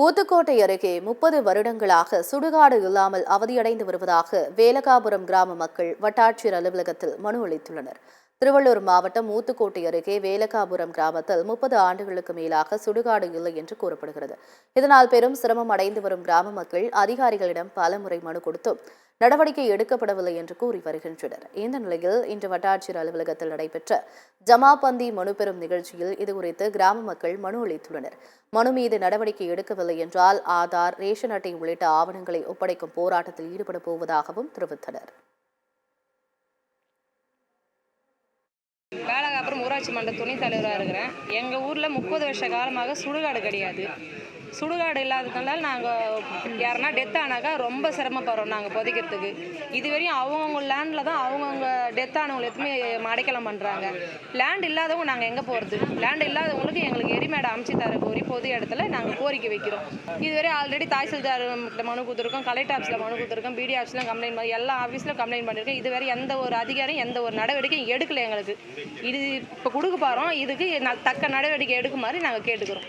ஊத்துக்கோட்டை அருகே 30 வருடங்களாக சுடுகாடு இல்லாமல் அவதியடைந்து வருவதாக வேலகாபுரம் கிராம மக்கள் வட்டாட்சியர் அலுவலகத்தில் மனு அளித்துள்ளனர். திருவள்ளூர் மாவட்டம் ஊத்துக்கோட்டை அருகே வேலகாபுரம் கிராமத்தில் 30 ஆண்டுகளுக்கு மேலாக சுடுகாடு இல்லை என்று கூறப்படுகிறது. இதனால் பெரும் சிரமம் அடைந்து வரும் கிராம மக்கள் அதிகாரிகளிடம் பலமுறை மனு கொடுத்தும் நடவடிக்கை எடுக்கப்படவில்லை என்று கூறி வருகின்றனர். இந்த நிலையில் இன்று வட்டாட்சியர் அலுவலகத்தில் நடைபெற்ற ஜமாபந்தி மனு பெறும் நிகழ்ச்சியில் இதுகுறித்து கிராம மக்கள் மனு அளித்துள்ளனர். மனு மீது நடவடிக்கை எடுக்கவில்லை என்றால் ஆதார், ரேஷன் அட்டை உள்ளிட்ட ஆவணங்களை ஒப்படைக்கும் போராட்டத்தில் ஈடுபட போவதாகவும் தெரிவித்தனர். வேலகாபுரம் ஊராட்சி மன்ற துணைத் தலைவராக இருக்கிறேன். எங்கள் ஊரில் 30 வருஷ காலமாக சுடுகாடு கிடையாது. சுடுகாடு இல்லாததுனால நாங்கள் யாருன்னா டெத் ஆனாக்கா ரொம்ப சிரமப்படுறோம் நாங்கள் புதைக்கிறதுக்கு. இதுவரையும் அவங்கவுங்க லேண்டில் தான் அவங்கவுங்க டெத் ஆனவங்களை எதுவுமே அடைக்கலம் பண்ணுறாங்க. லேண்ட் இல்லாதவங்க நாங்கள் எங்கே போகிறது? லேண்ட் இல்லாதவங்களுக்கு எங்களுக்கு எரிமேடை அமைச்சு தர கோரி பொது இடத்துல நாங்கள் கோரிக்கை வைக்கிறோம். இதுவரை ஆல்ரெடி தாசில்தார் மனு கொடுத்துருக்கோம், கலெக்டர் ஆஃபீஸில் மனு கொடுத்துருக்கோம், பிடி ஆஃபீஸ்லாம் கம்ப்ளைண்ட் பண்ணி எல்லா ஆஃபீஸ்லையும் கம்ப்ளைண்ட் பண்ணியிருக்கோம். இதுவரை எந்த ஒரு அதிகாரியும் எந்த ஒரு நடவடிக்கையும் எடுக்கலை எங்களுக்கு. இது இப்போ கொடுக்க போகிறோம், இதுக்கு தக்க நடவடிக்கை எடுக்குமாறு நாங்கள் கேட்டுக்கிறோம்.